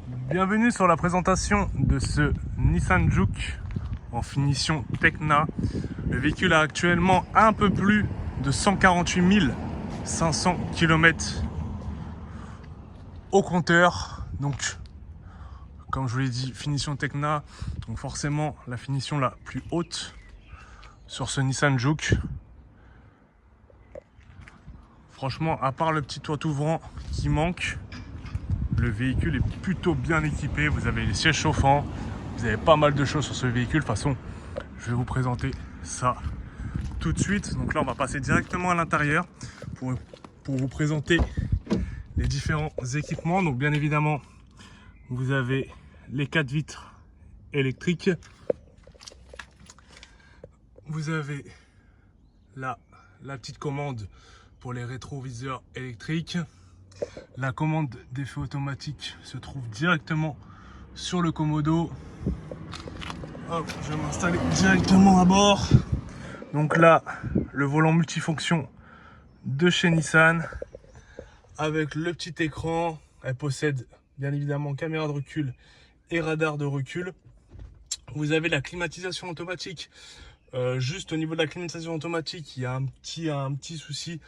Bienvenue sur la présentation de ce Nissan Juke en finition Tecna. Le véhicule a actuellement un peu plus de 148 500 km au compteur. Donc, comme je vous l'ai dit, finition Tecna. Donc forcément, la finition la plus haute sur ce Nissan Juke. Franchement, à part le petit toit ouvrant qui manque, le véhicule est plutôt bien équipé. Vous avez les sièges chauffants, vous avez pas mal de choses sur ce véhicule. De toute façon, je vais vous présenter ça tout de suite. Donc là, on va passer directement à l'intérieur pour vous présenter les différents équipements. Donc bien évidemment, vous avez les 4 vitres électriques. Vous avez la petite commande pour les rétroviseurs électriques. La commande des feux automatiques se trouve directement sur le commodo. Hop, je vais m'installer directement à bord. Donc là, le volant multifonction de chez Nissan avec le petit écran. Elle possède bien évidemment caméra de recul et radar de recul. Vous avez la climatisation automatique. Juste au niveau de la climatisation automatique, il y a un petit souci.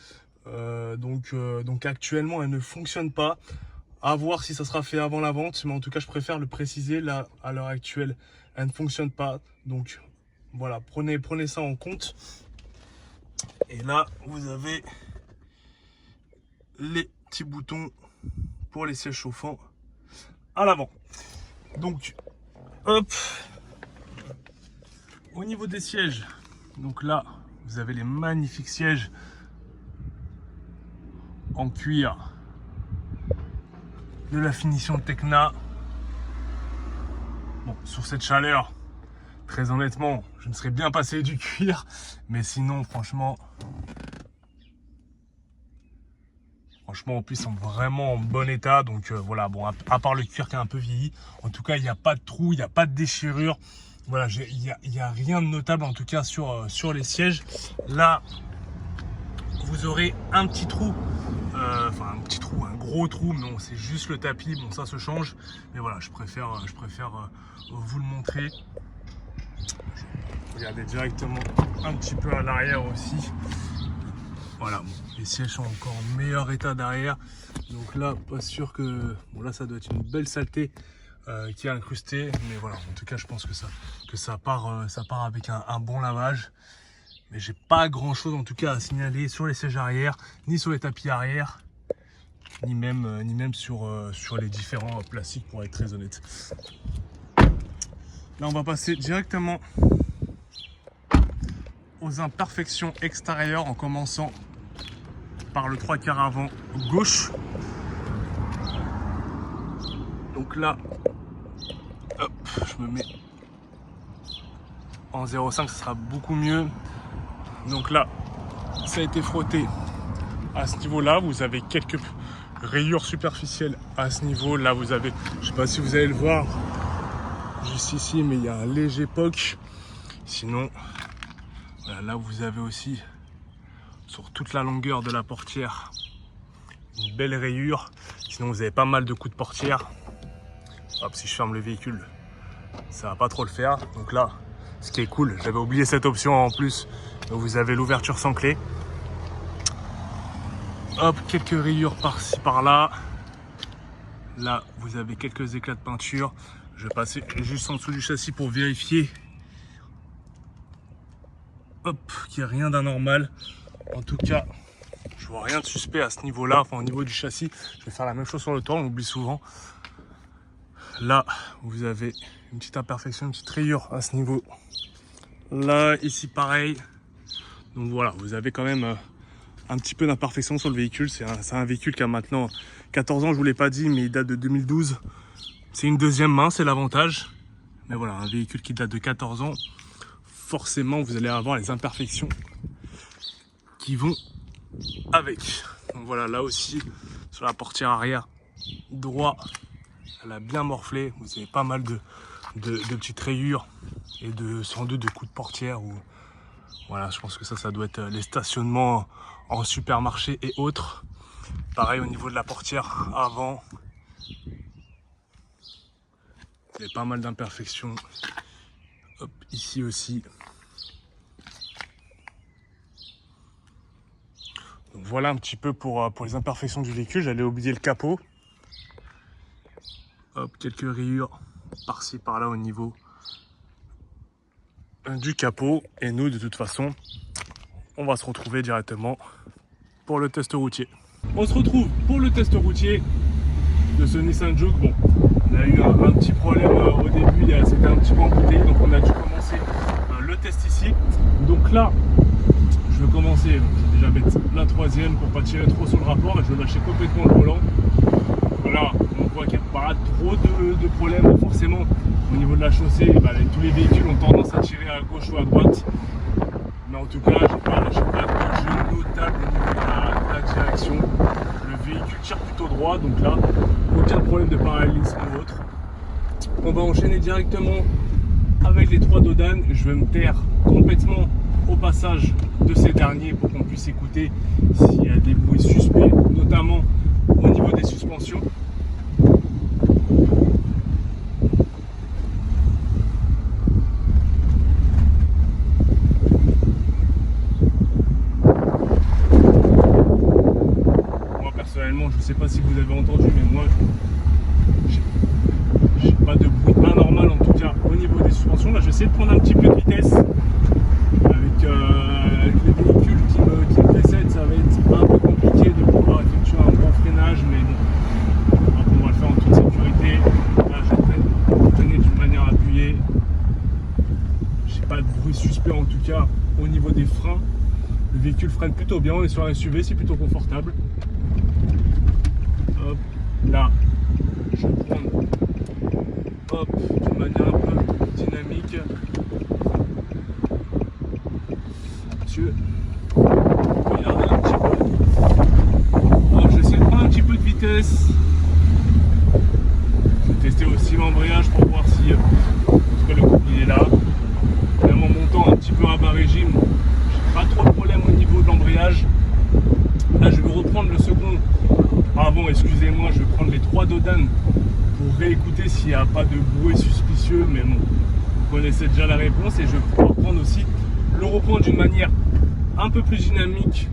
Donc actuellement, elle ne fonctionne pas. À voir si ça sera fait avant la vente, mais en tout cas, je préfère le préciser. Là, à l'heure actuelle, elle ne fonctionne pas. Donc voilà, prenez ça en compte. Et là, vous avez les petits boutons pour les sièges chauffants à l'avant. Donc, hop. Au niveau des sièges, donc là, vous avez les magnifiques sièges en cuir de la finition Tecna. Bon, sur cette chaleur, très honnêtement, je me serais bien passé du cuir, mais sinon, franchement, en plus, ils sont vraiment en bon état. Donc voilà, bon, à part le cuir qui est un peu vieilli, en tout cas, il n'y a pas de trou, il n'y a pas de déchirure. Voilà, il n'y a rien de notable en tout cas sur les sièges. Là, vous aurez un petit trou, un gros trou, mais bon, c'est juste le tapis, bon ça se change. Mais voilà, je préfère vous le montrer. Regardez directement un petit peu à l'arrière aussi. Voilà, bon, les sièges sont encore en meilleur état derrière. Donc là, pas sûr que... Bon là, ça doit être une belle saleté qui est incrustée. Mais voilà, en tout cas, je pense que ça part avec un bon lavage. Mais j'ai pas grand chose en tout cas à signaler sur les sièges arrière, ni sur les tapis arrière, ni même sur les différents plastiques, pour être très honnête. Là, on va passer directement aux imperfections extérieures en commençant par le 3/4 avant gauche. Donc là, hop, je me mets en 0,5, ça sera beaucoup mieux. Donc là, ça a été frotté à ce niveau-là. Vous avez quelques rayures superficielles à ce niveau. Là, vous avez, je ne sais pas si vous allez le voir, juste ici, mais il y a un léger poc. Sinon, voilà, là, vous avez aussi, sur toute la longueur de la portière, une belle rayure. Sinon, vous avez pas mal de coups de portière. Hop, si je ferme le véhicule, ça va pas trop le faire. Donc là, ce qui est cool, j'avais oublié cette option en plus. Vous avez l'ouverture sans clé. Hop, quelques rayures par-ci par-là. Là, vous avez quelques éclats de peinture. Je vais passer juste en dessous du châssis pour vérifier. Hop, qu'il n'y a rien d'anormal. En tout cas, je vois rien de suspect à ce niveau-là. Enfin, au niveau du châssis, je vais faire la même chose sur le toit, on oublie souvent. Là, vous avez une petite imperfection, une petite rayure à ce niveau. Là, ici, pareil. Donc voilà, vous avez quand même un petit peu d'imperfection sur le véhicule. C'est un véhicule qui a maintenant 14 ans, je ne vous l'ai pas dit, mais il date de 2012. C'est une deuxième main, c'est l'avantage. Mais voilà, un véhicule qui date de 14 ans, forcément, vous allez avoir les imperfections qui vont avec. Donc voilà, là aussi, sur la portière arrière droit, elle a bien morflé. Vous avez pas mal de petites rayures et sans doute de coups de portière. Voilà, je pense que ça doit être les stationnements en supermarché et autres. Pareil au niveau de la portière avant. Il y a pas mal d'imperfections. Hop, ici aussi. Donc voilà un petit peu pour les imperfections du véhicule. J'allais oublier le capot. Hop, quelques rayures par-ci par-là au niveau du capot. Et nous, de toute façon, on va se retrouver directement pour le test routier. On se retrouve pour le test routier de ce Nissan Juke. Bon, on a eu un petit problème au début, c'était un petit peu embouteillé, donc on a dû commencer le test ici. Donc là, je vais commencer, je vais déjà mettre la troisième pour pas tirer trop sur le rapport et je vais lâcher complètement le volant. Voilà, on voit qu'il n'y a pas trop de problèmes forcément au niveau de la chaussée. Tous les véhicules ont tendance à tirer à gauche ou à droite. Mais en tout cas, je n'ai pas de jeu notable au niveau de la direction. Le véhicule tire plutôt droit, donc là, aucun problème de parallélisme ou autre. On va enchaîner directement avec les 3 dodanes. Je vais me taire complètement au passage de ces derniers pour qu'on puisse écouter s'il y a des bruits suspects, notamment au niveau des suspensions. Personnellement, je ne sais pas si vous avez entendu, mais moi, j'ai pas de bruit anormal en tout cas au niveau des suspensions. Là, je vais essayer de prendre un petit peu de vitesse avec les véhicules qui me précèdent. Ça va être un peu compliqué de pouvoir effectuer un bon freinage, mais bon, on va le faire en toute sécurité. Là, je vais freiner d'une manière appuyée. J'ai pas de bruit suspect en tout cas au niveau des freins. Le véhicule freine plutôt bien. On est sur un SUV, c'est plutôt confortable. Hop, là, je vais prendre d'une manière un peu dynamique. Monsieur, regardez un petit peu. Alors, je vais essayer de prendre un petit peu de vitesse. Je vais tester aussi l'embrayage pour voir si en tout cas le couple il est là. Même en montant un petit peu à bas régime, j'ai pas trop de problème au niveau de l'embrayage. Là, je vais reprendre le second. Avant, excusez-moi, je vais prendre les 3 dodanes pour réécouter s'il n'y a pas de bruit suspicieux, mais bon, vous connaissez déjà la réponse et je vais pouvoir prendre aussi le reprendre d'une manière un peu plus dynamique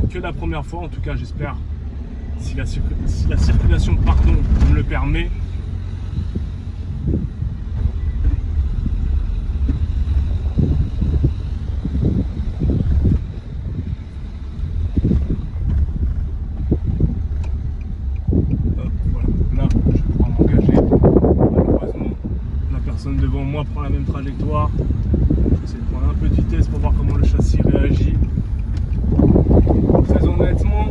que la première fois. En tout cas, j'espère, si la circulation me le permet. Devant moi prend la même trajectoire. J'essaie de prendre un peu de vitesse pour voir comment le châssis réagit. Très honnêtement,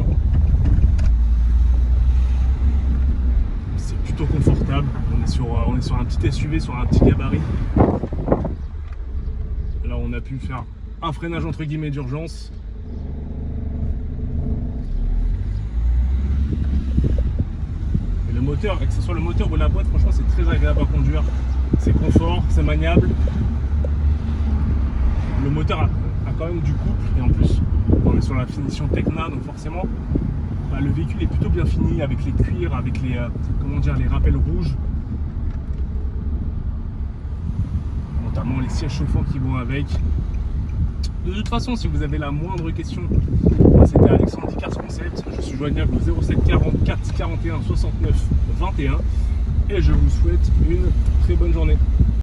c'est plutôt confortable. On est sur un petit SUV, sur un petit gabarit. Là, on a pu faire un freinage entre guillemets d'urgence. Et le moteur, que ce soit le moteur ou la boîte, franchement, c'est très agréable à conduire. C'est confort, c'est maniable. Le moteur a quand même du couple et en plus on est sur la finition Tecna, donc forcément le véhicule est plutôt bien fini avec les cuirs, avec les les rappels rouges, notamment les sièges chauffants qui vont avec. De toute façon, si vous avez la moindre question, c'était Alexandre Dicars Concept. Je suis joignable au 07 44 41 69 21 et je vous souhaite une très bonne journée.